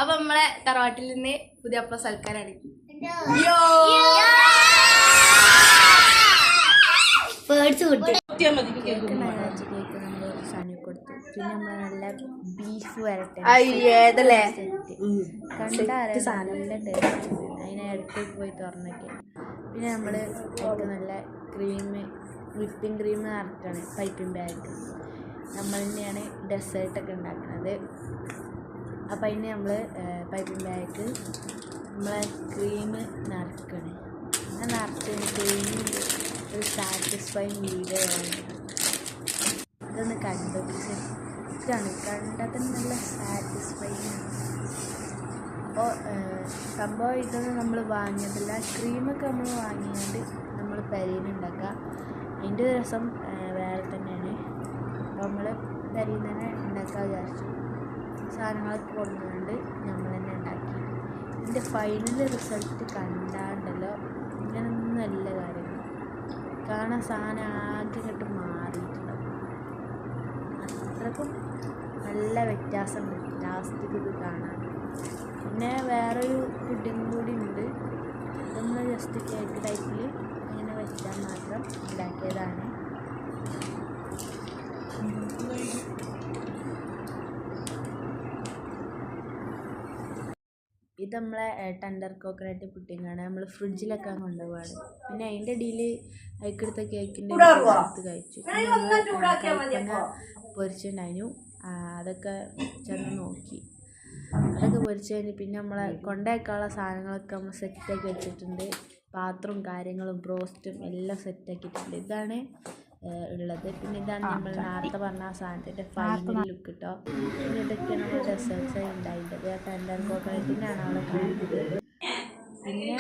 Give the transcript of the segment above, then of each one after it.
അപ്പൊ നമ്മളെ തറവാട്ടിൽ നിന്ന് പുതിയ അപ്പ സൽക്കാരാണ്. സണി കൊടുത്തു. പിന്നെ നമ്മള് നല്ല ബീഫ് വരട്ടെ കണ്ടാ നല്ല ടേസ്റ്റ്. അതിനെ ഇടയ്ക്ക് പോയി തുറന്നൊക്കെ. പിന്നെ നമ്മള് അതിലേക്ക് നല്ല വിപ്പിംഗ് ക്രീം നിറക്കാണ് പൈപ്പിംഗ് ബാഗ്. നമ്മൾ തന്നെയാണ് ഡെസേർട്ടൊക്കെ ഉണ്ടാക്കുന്നത്. അപ്പം അതിന് നമ്മൾ പൈപ്പിംഗ് ബാഗ് നമ്മളെ ക്രീം നിറക്കണം. അങ്ങനെ നിറച്ചതിന് ക്രീമിൻ്റെ ഒരു സാറ്റിസ്ഫൈങ് വീഡിയോ ആണ്. ഇതൊന്ന് കണ്ടു ശരിക്കാണ് കണ്ടാൽ തന്നെ നല്ല സാറ്റിസ്ഫൈങ് ആണ്. അപ്പോൾ സംഭവം ഇതൊന്നും നമ്മൾ വാങ്ങിയതില്ല. ക്രീമൊക്കെ നമ്മൾ വാങ്ങിയാണ്ട് നമ്മൾ പെരയിൽ ഉണ്ടാക്കുക. അതിൻ്റെ രസം വേറെ തന്നെയാണ്. അപ്പോൾ നമ്മൾ പെരയിൽ തന്നെ ഉണ്ടാക്കാൻ വിചാരിച്ചു. സാധനങ്ങളൊക്കെ കൊണ്ടുവന്നുകൊണ്ട് നമ്മൾ തന്നെ ഉണ്ടാക്കി. ഇതിൻ്റെ ഫൈനൽ റിസൾട്ട് കണ്ടാണ്ടല്ലോ ഇങ്ങനൊന്നും നല്ല കാര്യങ്ങൾ കാണാൻ സാധനം ആകെ ഇങ്ങോട്ട് മാറിയിട്ടുണ്ടാവും. അത്രക്കും നല്ല വ്യത്യാസമുണ്ട് ലാസ്റ്റ് ഇത് കാണാൻ. പിന്നെ വേറൊരു പുഡിങ് കൂടി ഉണ്ട്. നമ്മൾ ജസ്റ്റ് കേക്ക് ടൈപ്പിൽ ഇങ്ങനെ വെച്ചാൽ മാത്രം ഉണ്ടാക്കിയതാണ്. ഇത് നമ്മളെ ടെൻഡർ കോക്കനട്ട് പുഡിങ്ങാണ്. നമ്മൾ ഫ്രിഡ്ജിലൊക്കെ കൊണ്ടുപോവാണ്. പിന്നെ അതിൻ്റെ ഇടയിൽ അതിക്കെടുത്ത കേക്കിൻ്റെ എടുത്ത് കഴിച്ചു. കൈപ്പങ്ങ പൊരിച്ചിട്ടുണ്ടായിരുന്നു. അതൊക്കെ ചെന്ന് നോക്കി. അതൊക്കെ പൊരിച്ച് കഴിഞ്ഞ് പിന്നെ നമ്മളെ കൊണ്ടുവയ്ക്കാനുള്ള സാധനങ്ങളൊക്കെ നമ്മൾ സെറ്റാക്കി വെച്ചിട്ടുണ്ട്. പാത്രവും കാര്യങ്ങളും ബ്രോസ്റ്റും എല്ലാം സെറ്റാക്കിയിട്ടുണ്ട്. ഇതാണ് ഉള്ളത്. പിന്നെ ഇതാണ് നമ്മൾ നേരത്തെ പറഞ്ഞ ആ സാധനത്തിൻ്റെ ഫൈനൽ ലുക്ക് കേട്ടോ. പിന്നെ ഇതൊക്കെയാണ് നമ്മൾ ഡെസേർട്ട്സ് ഉണ്ടായിരുന്നത്. ആ ടെൻഡർ കോക്കനട്ടിനാണ് അവിടെ കാണുന്നത്. പിന്നെ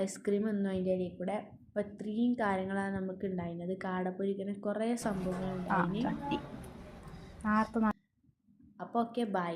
ഐസ്ക്രീം ഒന്നും അതിൻ്റെ ഇടയിൽ കൂടെ. അപ്പോൾ ഇത്രയും കാര്യങ്ങളാണ് നമുക്ക് ഉണ്ടായിരുന്നത്. കാടപ്പൊരിക്കുന്ന കുറേ സംഭവങ്ങൾ ഉണ്ടായിന്. അപ്പോൾ ഓക്കെ ബൈ.